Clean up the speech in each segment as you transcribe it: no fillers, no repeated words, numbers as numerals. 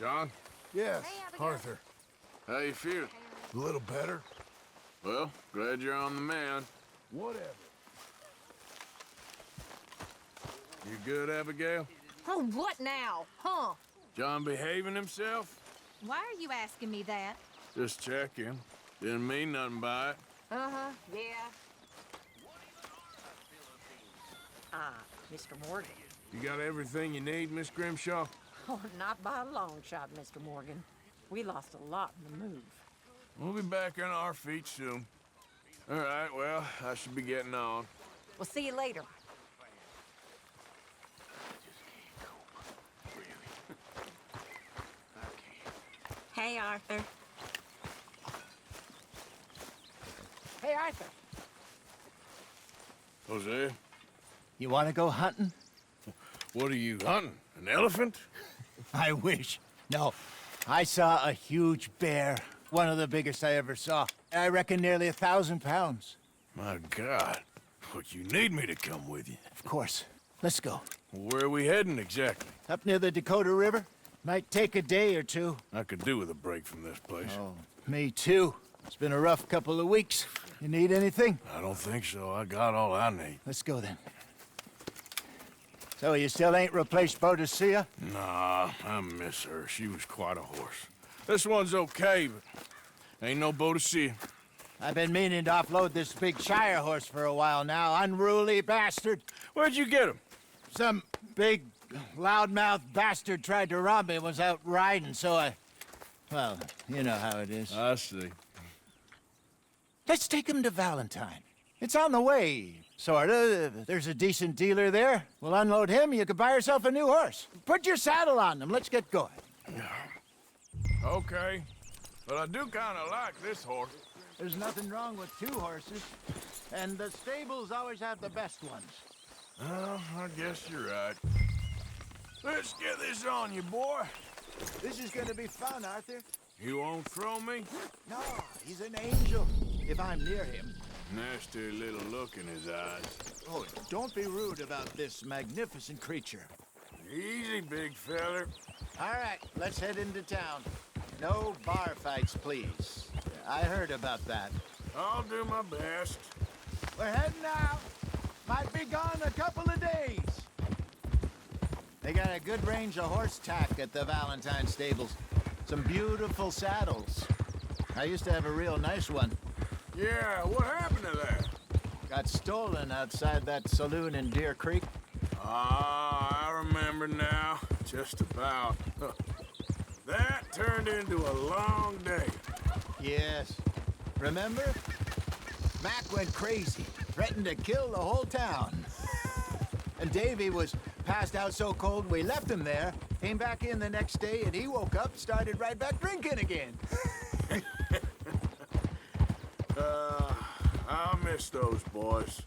John? Yes, Hey, Abigail. Arthur. How you feeling? A little better? Well, glad you're on the mend. Whatever. You good, Abigail? Oh, what now? Huh? John behaving himself? Why are you asking me that? Just checking. Didn't mean nothing by it. Uh-huh, yeah. Mr. Morgan. You got everything you need, Miss Grimshaw? Oh, not by a long shot, Mr. Morgan. We lost a lot in the move. We'll be back on our feet soon. All right, well, I should be getting on. We'll see you later. Hey, Arthur. Hey, Arthur. Jose, You want to go hunting? what are you hunting? An elephant? I wish. No, I saw a huge bear. One of the biggest I ever saw. I reckon nearly 1,000 pounds. My God. But you need me to come with you. Of course. Let's go. Where are we heading exactly? Up near the Dakota River. Might take a day or two. I could do with a break from this place. Oh, me too. It's been a rough couple of weeks. You need anything? I don't think so. I got all I need. Let's go then. So you still ain't replaced Boadicea? Nah, I miss her. She was quite a horse. This one's okay, but ain't no Boadicea. I've been meaning to offload this big Shire horse for a while now. Unruly bastard. Where'd you get him? Some big, loudmouth bastard tried to rob me and was out riding, so I... Well, you know how it is. I see. Let's take him to Valentine. It's on the way, sorta. There's a decent dealer there. We'll unload him, you can buy yourself a new horse. Put your saddle on them, let's get going. Okay. But I do kind of like this horse. There's nothing wrong with two horses, and the stables always have the best ones. Well, I guess you're right. Let's get this on you, boy. This is gonna be fun, Arthur. You won't throw me? No, he's an angel, if I'm near him. Nasty little look in his eyes. Oh, don't be rude about this magnificent creature. Easy, big feller. All right, let's head into town. No bar fights, please. I heard about that. I'll do my best. We're heading out. Might be gone a couple of days. They got a good range of horse tack at the Valentine stables. Some beautiful saddles. I used to have a real nice one. Yeah, what happened to that? Got stolen outside that saloon in Deer Creek. Ah, I remember now. Just about. Huh. That turned into a long day. Yes. Remember? Mac went crazy, threatened to kill the whole town. And Davy was passed out so cold we left him there, came back in the next day, and he woke up, started right back drinking again. I miss those boys.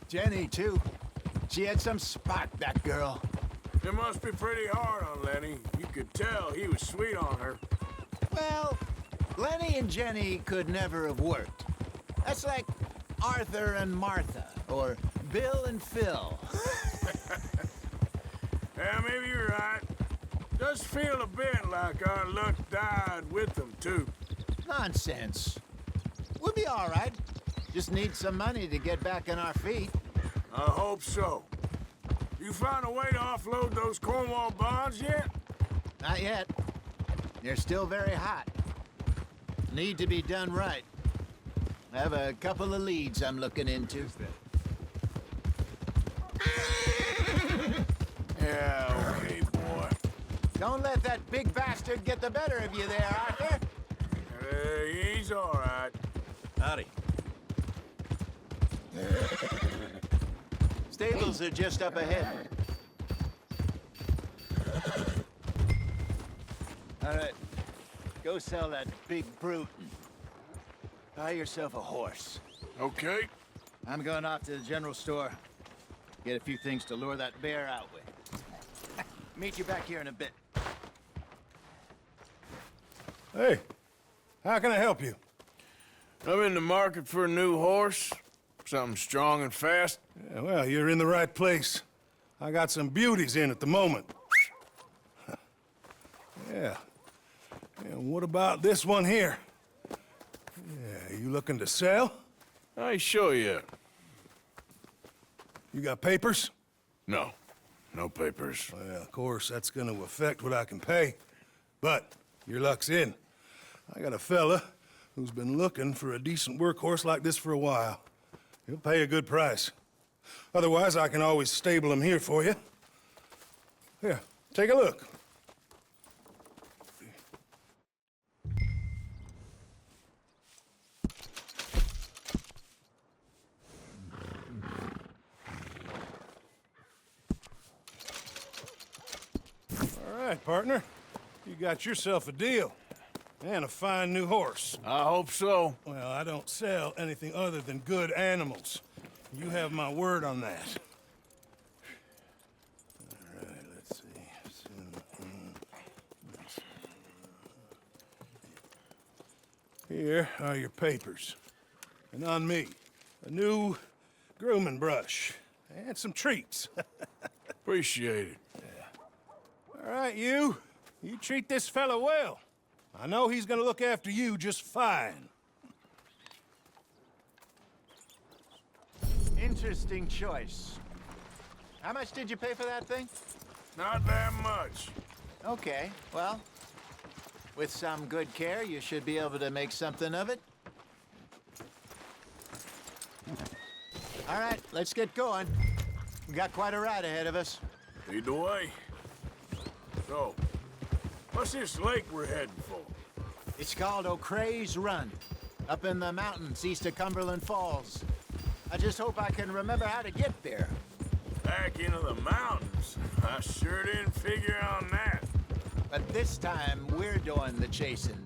Jenny, too. She had some spark, that girl. It must be pretty hard on Lenny. You could tell he was sweet on her. Well, Lenny and Jenny could never have worked. That's like Arthur and Martha, or Bill and Phil. Yeah, maybe you're right. Does feel a bit like our luck died with them, too. Nonsense. We'll be all right. Just need some money to get back on our feet. I hope so. You found a way to offload those Cornwall bonds yet? Not yet. They're still very hot. Need to be done right. I have a couple of leads I'm looking into. Yeah, okay, boy. Don't let that big bastard get the better of you there, Arthur. He's all right. Howdy. Stables are just up ahead. All right. Go sell that big brute and buy yourself a horse. Okay. I'm going off to the general store. Get a few things to lure that bear out with. Meet you back here in a bit. Hey, how can I help you? I'm in the market for a new horse. Something strong and fast. Yeah, well, you're in the right place. I got some beauties in at the moment. Yeah, And what about this one here? Yeah, you looking to sell? I ain't sure yet. You got papers? No. No papers. Well, of course, that's gonna affect what I can pay. But your luck's in. I got a fella who's been looking for a decent workhorse like this for a while. He'll pay a good price. Otherwise, I can always stable him here for you. Here, take a look. All right, partner. You got yourself a deal. And a fine new horse. I hope so. Well, I don't sell anything other than good animals. You have my word on that. All right, let's see. Here are your papers. And on me, a new grooming brush. And some treats. Appreciate it. All right, you. You treat this fella well. I know he's gonna look after you just fine. Interesting choice. How much did you pay for that thing? Not that much. Okay, well, with some good care, you should be able to make something of it. All right, let's get going. We got quite a ride ahead of us. Lead the way. So, what's this lake we're heading for? It's called O'Creagh's Run, up in the mountains east of Cumberland Falls. I just hope I can remember how to get there. Back into the mountains. I sure didn't figure on that. But this time, we're doing the chasing.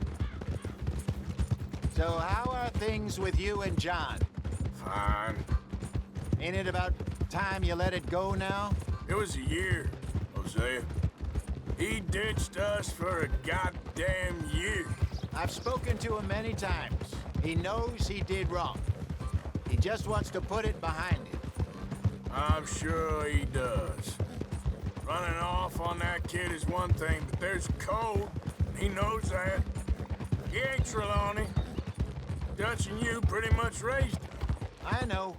So how are things with you and John? Fine. Ain't it about time you let it go now? It was a year, Hosea. He ditched us for a goddamn year. I've spoken to him many times. He knows he did wrong. He just wants to put it behind him. I'm sure he does. Running off on that kid is one thing, but there's code. He knows that. He ain't Trelawney. Dutch and you pretty much raised him. I know.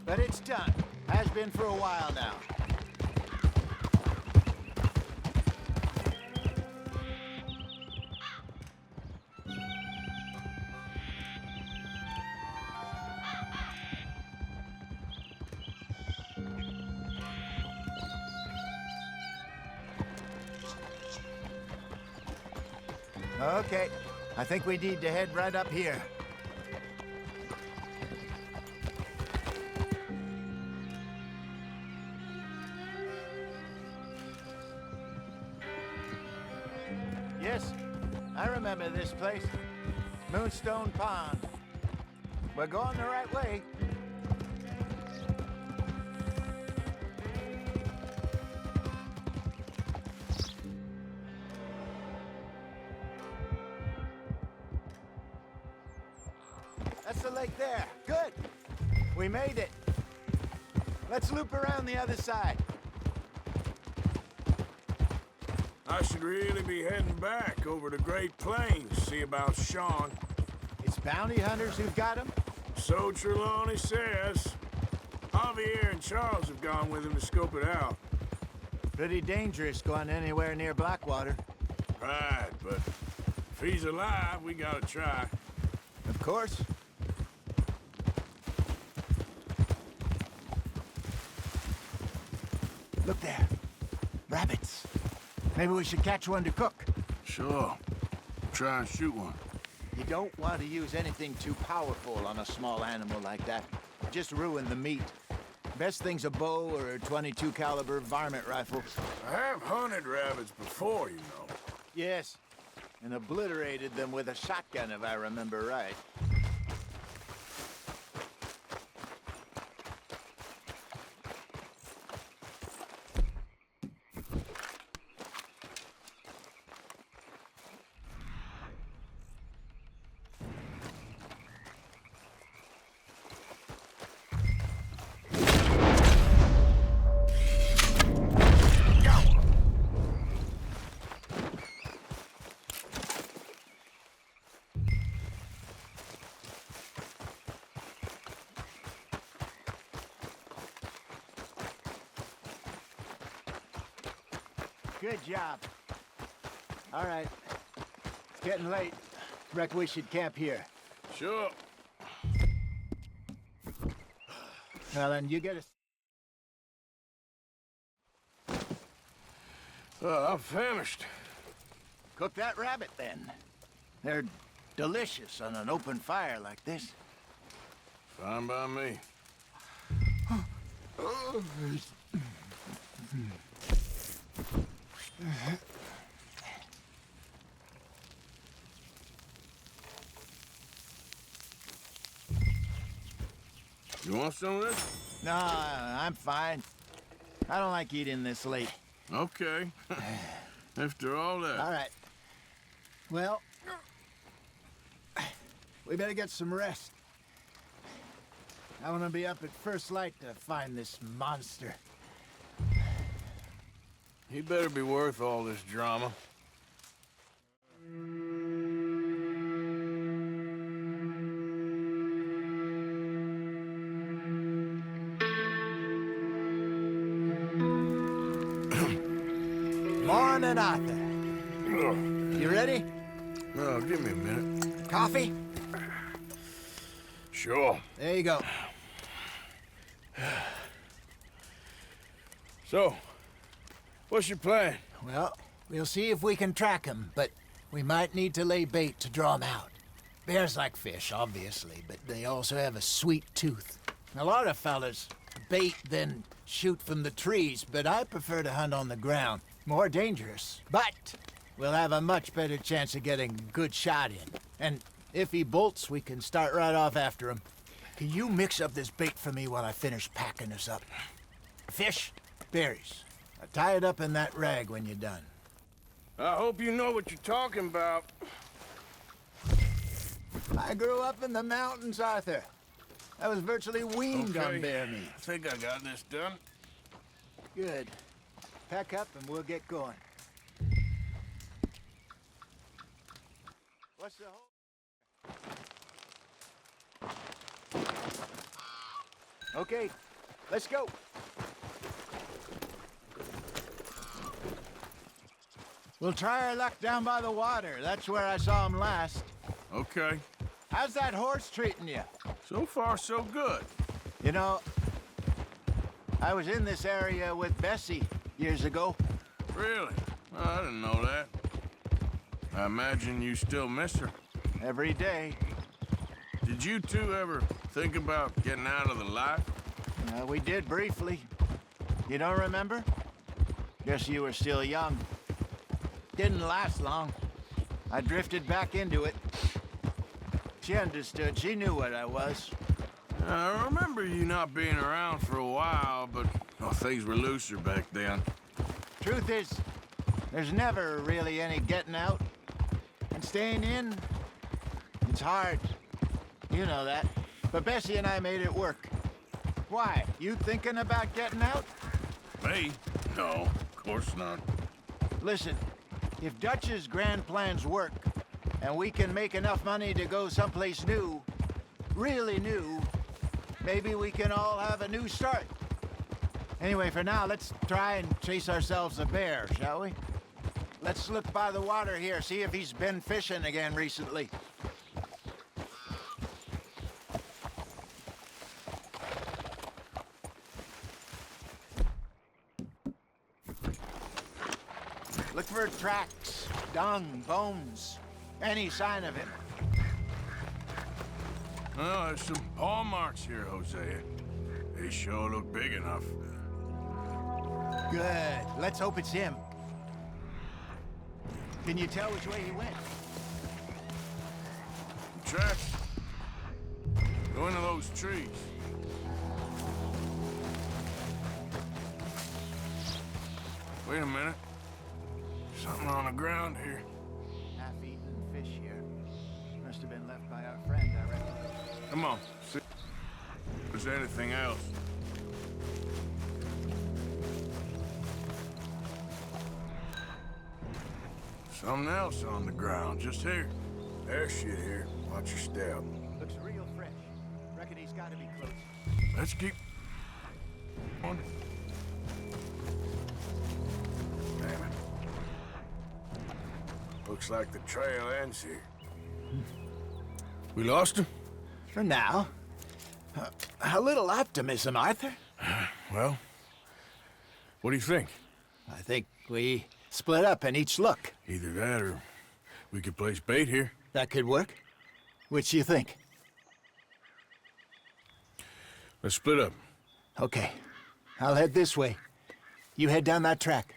But it's done. Has been for a while now. Okay, I think we need to head right up here. Yes, I remember this place. Moonstone Pond. We're going the right way. That's the lake there. Good. We made it. Let's loop around the other side. I should really be heading back over to Great Plains to see about Sean. It's bounty hunters who've got him? So Trelawney says. Javier and Charles have gone with him to scope it out. Pretty dangerous going anywhere near Blackwater. Right, but if he's alive, we gotta try. Of course. Look there. Rabbits. Maybe we should catch one to cook. Sure. Try and shoot one. You don't want to use anything too powerful on a small animal like that. Just ruin the meat. Best thing's a bow or a .22 caliber varmint rifle. I have hunted rabbits before, you know. Yes, and obliterated them with a shotgun if I remember right. Good job. All right. It's getting late. Reckon we should camp here. Sure. Well, then you get a... I'm famished. Cook that rabbit, then. They're delicious on an open fire like this. Fine by me. You want some of this? No, I'm fine. I don't like eating this late. Okay. After all that. All right. Well, we better get some rest. I want to be up at first light to find this monster. He better be worth all this drama. Morning, Arthur. You ready? Oh, give me a minute. Coffee? Sure. There you go. So, what's your plan? Well, we'll see if we can track him, but we might need to lay bait to draw him out. Bears like fish, obviously, but they also have a sweet tooth. A lot of fellas bait, then shoot from the trees, but I prefer to hunt on the ground. More dangerous, but we'll have a much better chance of getting a good shot in. And if he bolts, we can start right off after him. Can you mix up this bait for me while I finish packing this up? Fish, berries. Now tie it up in that rag when you're done. I hope you know what you're talking about. I grew up in the mountains, Arthur. I was virtually weaned on bear meat. I think I got this done. Good. Pack up and we'll get going. What's the whole... Okay, let's go. We'll try our luck down by the water. That's where I saw him last. Okay. How's that horse treating you? So far, so good. You know, I was in this area with Bessie years ago. Really? Oh, I didn't know that. I imagine you still miss her. Every day. Did you two ever think about getting out of the life? We did briefly. You don't remember? Guess you were still young. Didn't last long. I drifted back into it. She understood. She knew what I was. I remember you not being around for a while, but things were looser back then. Truth is, there's never really any getting out. And staying in, it's hard. You know that. But Bessie and I made it work. Why? You thinking about getting out? Me? No, of course not. Listen, if Dutch's grand plans work, and we can make enough money to go someplace new, really new, maybe we can all have a new start. Anyway, for now, let's try and chase ourselves a bear, shall we? Let's look by the water here, see if he's been fishing again recently. Look for tracks, dung, bones, any sign of him. Oh, there's some paw marks here, Hosea. They sure look big enough. Good. Let's hope it's him. Can you tell which way he went? Tracks. Go into those trees. Wait a minute. Something on the ground here. Half-eaten fish here. Must have been left by our friend, I reckon. Come on, see if there's anything else. Something else on the ground, just here. There's shit here. Watch your step. Looks real fresh. Reckon he's got to be close. Let's keep on. Damn it. Looks like the trail ends here. We lost him? For now. A little optimism, Arthur. Well, what do you think? I think we split up and each look. Either that or we could place bait here. That could work. Which do you think? Let's split up. Okay. I'll head this way. You head down that track.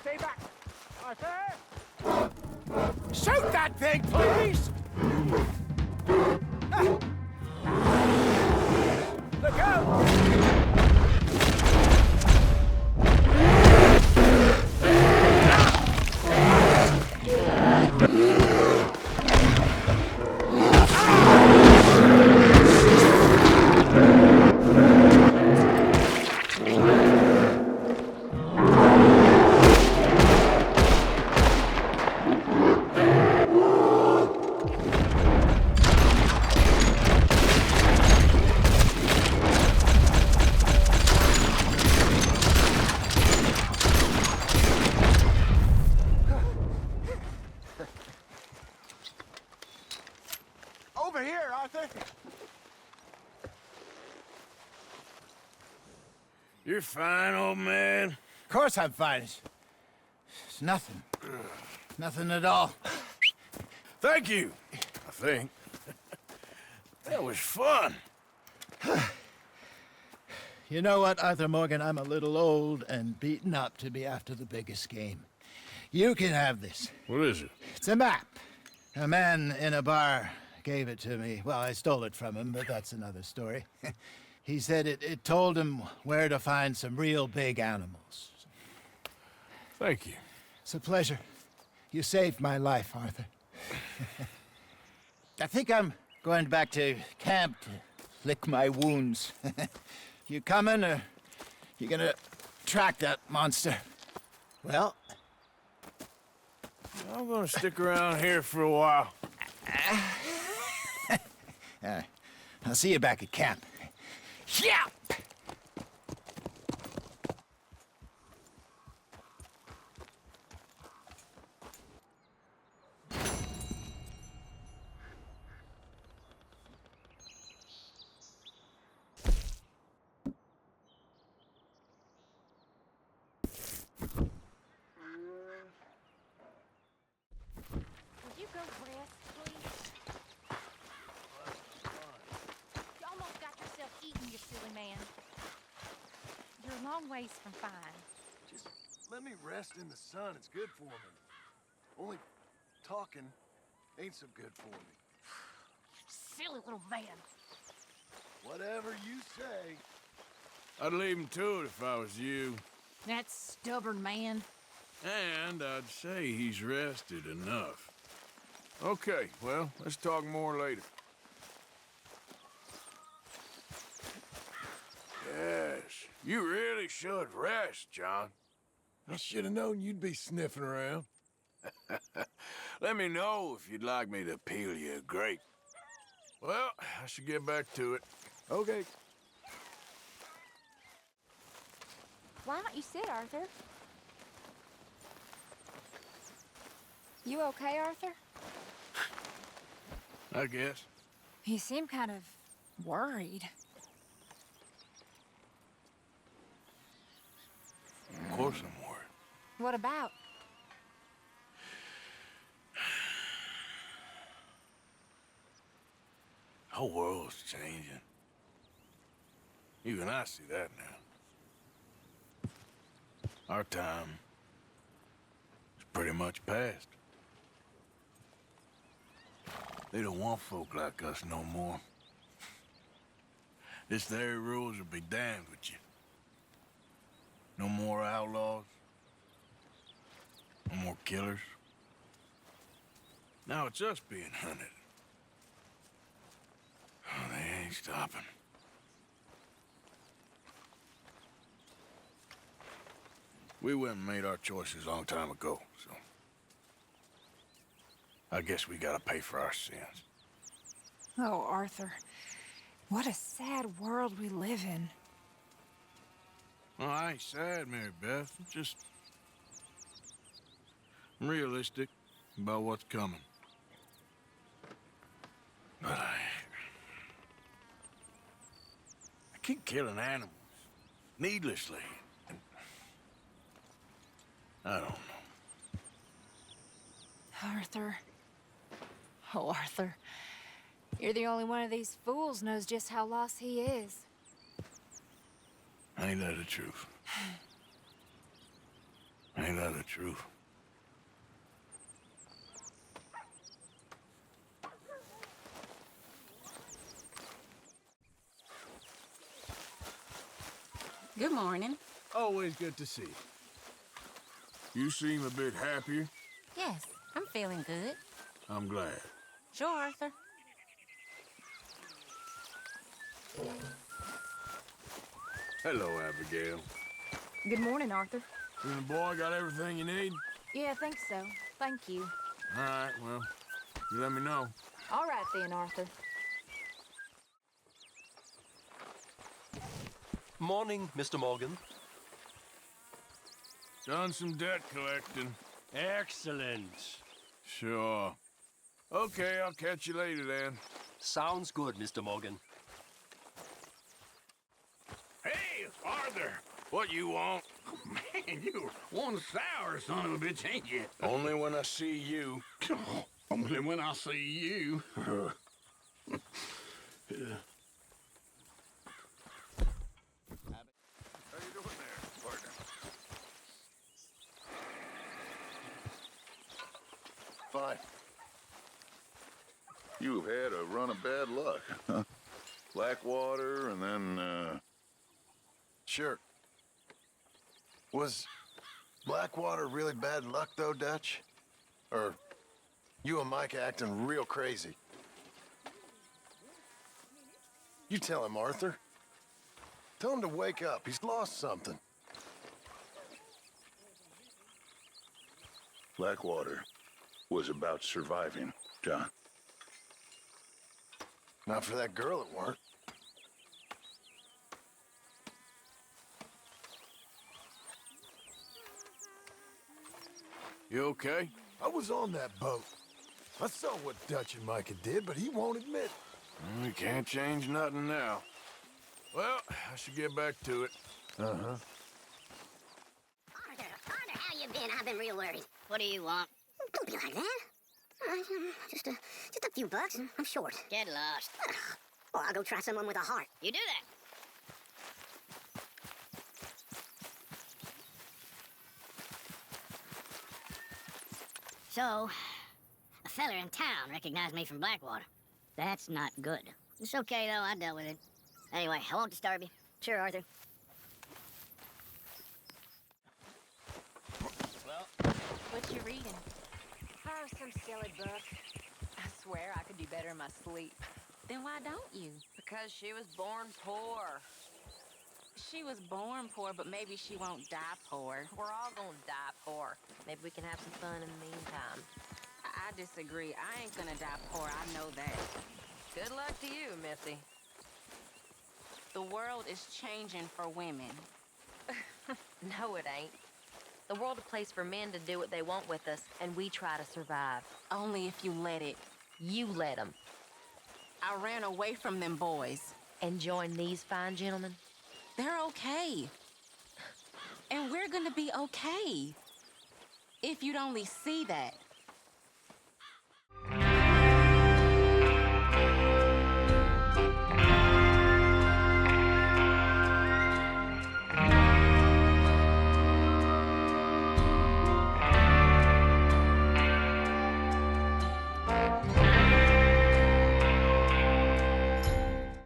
Stay back! Arthur! Shoot that thing, please! Look out! Over here, Arthur! You're fine, old man. Of course I'm fine. It's nothing. Nothing at all. Thank you, I think. That was fun. You know what, Arthur Morgan? I'm a little old and beaten up to be after the biggest game. You can have this. What is it? It's a map. A man in a bar gave it to me. Well, I stole it from him, but that's another story. He said it told him where to find some real big animals. Thank you. It's a pleasure. You saved my life, Arthur. I think I'm going back to camp to lick my wounds. You coming, or you gonna track that monster? Well, I'm gonna stick around here for a while. I'll see you back at camp. Yeah! Would you go rest, please? You almost got yourself eaten, you silly man. You're a long ways from fine. Just let me rest in the sun. It's good for me. Only talking ain't so good for me. Silly little man. Whatever you say. I'd leave him to it if I was you. That stubborn man. And I'd say he's rested enough. Okay, well, let's talk more later. Yes, you really should rest, John. I should have known you'd be sniffing around. Let me know if you'd like me to peel you a grape. Well, I should get back to it. Okay. Why don't you sit, Arthur? You okay, Arthur? I guess. You seem kind of worried. Of course I'm worried. What about? The whole world's changing. Even I see that now. Our time is pretty much past. They don't want folk like us no more. This there rules will be damned with you. No more outlaws. No more killers. Now it's us being hunted. Oh, they ain't stopping. We went and made our choices a long time ago, so... I guess we gotta pay for our sins. Oh, Arthur. What a sad world we live in. Well, I ain't sad, Mary Beth. Just... I'm realistic about what's coming. But I keep killing animals. Needlessly. I don't know. Arthur. Oh, Arthur. You're the only one of these fools knows just how lost he is. Ain't that the truth? Ain't that the truth? Good morning. Always good to see you. You seem a bit happier. Yes, I'm feeling good. I'm glad. Sure, Arthur. Hello, Abigail. Good morning, Arthur. You and the boy got everything you need? Yeah, I think so. Thank you. All right, well, you let me know. All right then, Arthur. Morning, Mr. Morgan. Done some debt collecting. Excellent. Sure. Okay, I'll catch you later then. Sounds good, Mr. Morgan. Hey, Arthur. What you want? Man, you're one sour son of a bitch, ain't you? Only when I see you. Only when I see you. How you doing there, partner? Fine. You've had a run of bad luck, huh? Blackwater, and then, Sure. Was Blackwater really bad luck, though, Dutch? Or you and Mike acting real crazy? You tell him, Arthur. Tell him to wake up. He's lost something. Blackwater was about surviving, John. Not for that girl, it weren't. You okay? I was on that boat. I saw what Dutch and Micah did, but he won't admit it. We can't change nothing now. Well, I should get back to it. Arthur, how you been? I've been real worried. What do you want? Don't be like that. Just a few bucks. I'm short. Get lost. Or I'll go try someone with a heart. You do that. So, a feller in town recognized me from Blackwater. That's not good. It's okay, though. I dealt with it. Anyway, I won't disturb you. Sure, Arthur. Well, what you reading? Oh, some silly book. I swear I could do better in my sleep. Then why don't you? Because she was born poor. She was born poor, but maybe she won't die poor. We're all gonna die poor. Maybe we can have some fun in the meantime. I disagree. I ain't gonna die poor. I know that. Good luck to you, Missy. The world is changing for women. No, it ain't. The world's a place for men to do what they want with us, and we try to survive. Only if you let it. You let them. I ran away from them boys. And joined these fine gentlemen? They're okay. And we're gonna be okay. If you'd only see that.